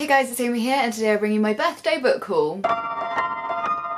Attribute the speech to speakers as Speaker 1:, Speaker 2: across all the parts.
Speaker 1: guys, it's Amy here, and today I bring you my birthday book haul. I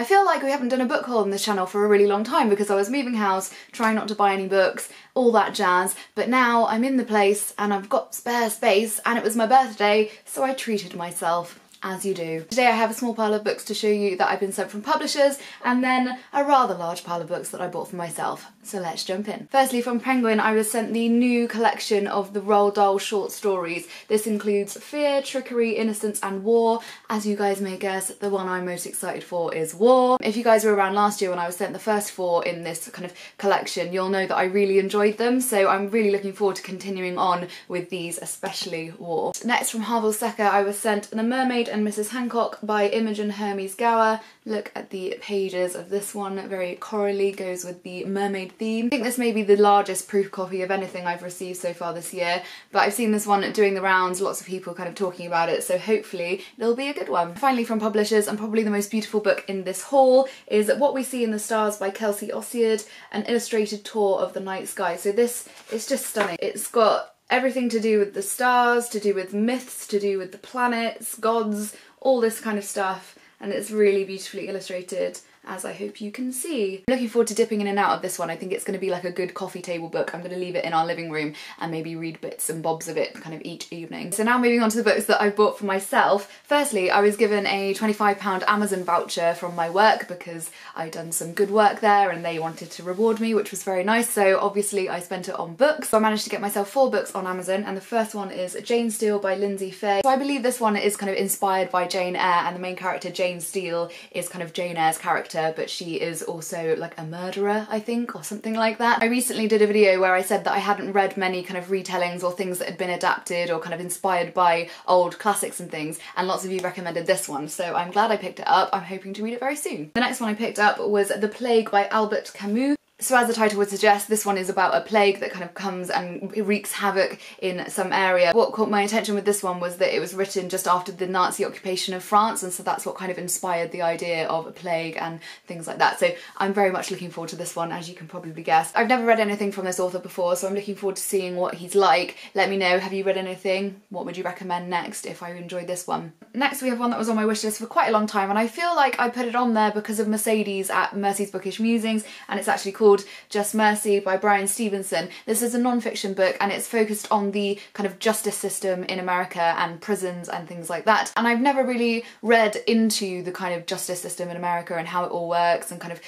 Speaker 1: feel like we haven't done a book haul on this channel for a really long time because I was moving house, trying not to buy any books, all that jazz, but now I'm in the place and I've got spare space and it was my birthday, so I treated myself. As you do. Today I have a small pile of books to show you that I've been sent from publishers, and then a rather large pile of books that I bought for myself. So let's jump in. Firstly, from Penguin I was sent the new collection of the Roald Dahl short stories. This includes Fear, Trickery, Innocence and War. As you guys may guess, the one I'm most excited for is War. If you guys were around last year when I was sent the first 4 in this kind of collection, you'll know that I really enjoyed them, so I'm really looking forward to continuing on with these, especially War. Next, from Harville Secker, I was sent The Mermaid and Mrs. Hancock by Imogen, Hermes, Gowar. Look at the pages of this one, very corally, goes with the mermaid theme. I think this may be the largest proof copy of anything I've received so far this year, but I've seen this one doing the rounds, lots of people kind of talking about it, so hopefully it'll be a good one. Finally, from publishers, and probably the most beautiful book in this haul, is What We See in the Stars by Kelsey, Oseid, an illustrated tour of the night sky. So this is just stunning. It's got everything to do with the stars, to do with myths, to do with the planets, gods, all this kind of stuff, and it's really beautifully illustrated, as I hope you can see. I'm looking forward to dipping in and out of this one. I think it's going to be like a good coffee table book. I'm going to leave it in our living room and maybe read bits and bobs of it kind of each evening. So now moving on to the books that I bought for myself. Firstly, I was given a £25 Amazon voucher from my work because I'd done some good work there and they wanted to reward me, which was very nice, so obviously I spent it on books. So I managed to get myself 4 books on Amazon, and the first one is Jane Steele by Lyndsay Faye. So I believe this one is kind of inspired by Jane Eyre, and the main character, Jane Steele, is kind of Jane Eyre's character, but she is also like a murderer, I think, or something like that. I recently did a video where I said that I hadn't read many kind of retellings or things that had been adapted or kind of inspired by old classics and things, and lots of you recommended this one, so I'm glad I picked it up. I'm hoping to read it very soon. The next one I picked up was The Plague by Albert Camus. So as the title would suggest, this one is about a plague that kind of comes and wreaks havoc in some area. What caught my attention with this one was that it was written just after the Nazi occupation of France, and so that's what kind of inspired the idea of a plague and things like that. So I'm very much looking forward to this one, as you can probably guess. I've never read anything from this author before, so I'm looking forward to seeing what he's like. Let me know, have you read anything? What would you recommend next if I enjoyed this one? Next we have one that was on my wishlist for quite a long time, and I feel like I put it on there because of Mercedes at Mercy's Bookish Musings, and it's actually called Just Mercy by Bryan Stevenson. This is a non-fiction book and it's focused on the kind of justice system in America and prisons and things like that. And I've never really read into the kind of justice system in America and how it all works and kind of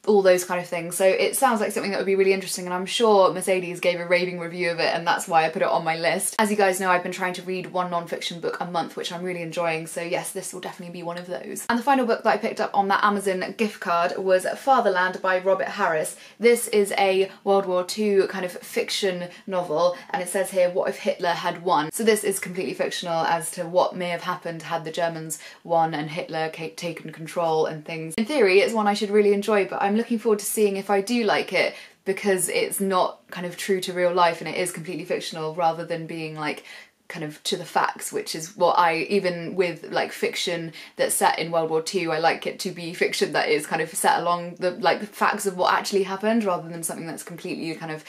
Speaker 1: all those kind of things, so it sounds like something that would be really interesting, and I'm sure Mercedes gave a raving review of it and that's why I put it on my list. As you guys know, I've been trying to read one non-fiction book a month, which I'm really enjoying, so yes, this will definitely be one of those. And the final book that I picked up on that Amazon gift card was Fatherland by Robert Harris. This is a World War II kind of fiction novel, and it says here, what if Hitler had won? So this is completely fictional as to what may have happened had the Germans won and Hitler taken control and things. In theory, it's one I should really enjoy, but I'm looking forward to seeing if I do like it, because it's not kind of true to real life and it is completely fictional rather than being like kind of to the facts, which is what even with like fiction that's set in World War II, I like it to be fiction that is kind of set along the facts of what actually happened rather than something that's completely kind of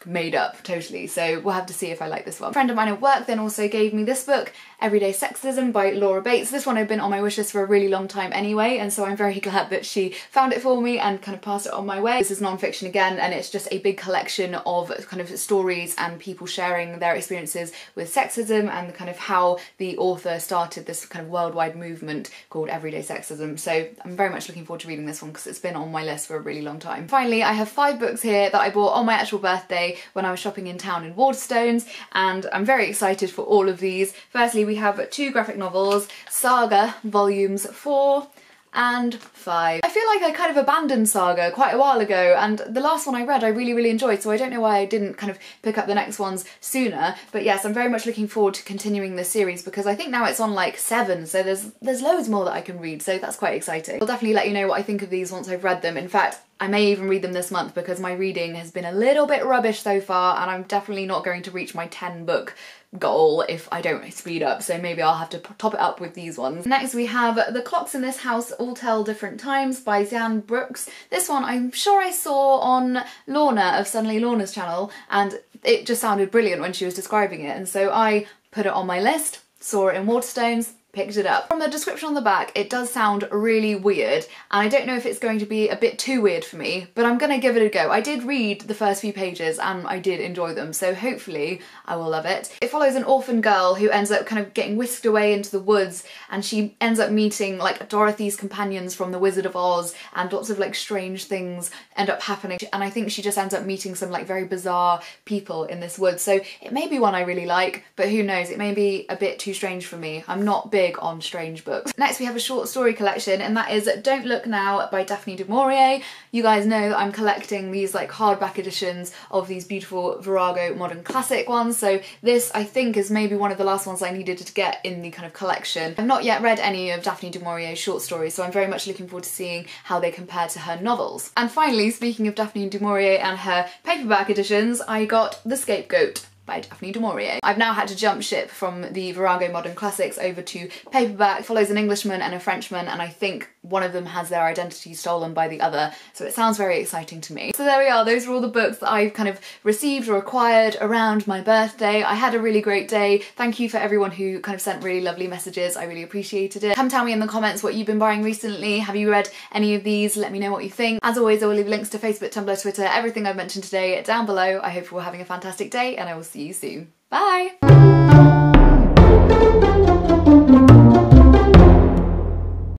Speaker 1: made up totally. So we'll have to see if I like this one. A friend of mine at work then also gave me this book, Everyday Sexism by Laura Bates. This one had been on my wishlist for a really long time anyway, and so I'm very glad that she found it for me and kind of passed it on my way. This is non-fiction again, and it's just a big collection of kind of stories and people sharing their experiences with sexism and kind of how the author started this kind of worldwide movement called Everyday Sexism. So I'm very much looking forward to reading this one because it's been on my list for a really long time. Finally, I have 5 books here that I bought on my actual birthday when I was shopping in town in Waterstones, and I'm very excited for all of these. Firstly, we have 2 graphic novels, Saga volumes 4 and 5. I feel like I kind of abandoned Saga quite a while ago, and the last one I read I really enjoyed, so I don't know why I didn't kind of pick up the next ones sooner. But yes, I'm very much looking forward to continuing this series because I think now it's on like 7, so there's loads more that I can read, so that's quite exciting. I'll definitely let you know what I think of these once I've read them. In fact, I may even read them this month because my reading has been a little bit rubbish so far, and I'm definitely not going to reach my 10 book goal if I don't speed up, so maybe I'll have to top it up with these ones. Next we have The Clocks in This House All Tell Different Times by Zan Brooks. This one I'm sure I saw on Lorna of Suddenly Lorna's channel, and it just sounded brilliant when she was describing it, and so I put it on my list. saw it in Waterstones, picked it up. From the description on the back, it does sound really weird, and I don't know if it's going to be a bit too weird for me, but I'm gonna give it a go. I did read the first few pages and I did enjoy them, so hopefully I will love it. It follows an orphan girl who ends up kind of getting whisked away into the woods, and she ends up meeting like Dorothy's companions from the Wizard of Oz, and lots of like strange things end up happening, and I think she just ends up meeting some like very bizarre people in this woods, so it may be one I really like, but who knows, it may be a bit too strange for me. I'm not big on strange books. Next we have a short story collection, and that is Don't Look Now by Daphne du Maurier. You guys know that I'm collecting these like hardback editions of these beautiful Virago modern classic ones, so this I think is maybe one of the last ones I needed to get in the kind of collection. I've not yet read any of Daphne du Maurier's short stories, so I'm very much looking forward to seeing how they compare to her novels. And finally, speaking of Daphne du Maurier and her paperback editions, I got The Scapegoat by Daphne du Maurier. I've now had to jump ship from the Virago Modern Classics over to paperback. It follows an Englishman and a Frenchman, and I think one of them has their identity stolen by the other, so it sounds very exciting to me. So there we are, those are all the books that I've kind of received or acquired around my birthday. I had a really great day. Thank you for everyone who kind of sent really lovely messages. I really appreciated it. Come tell me in the comments what you've been buying recently. Have you read any of these? Let me know what you think. As always, I will leave links to Facebook, Tumblr, Twitter, everything I've mentioned today down below. I hope you're all having a fantastic day, and I will see you soon. Bye!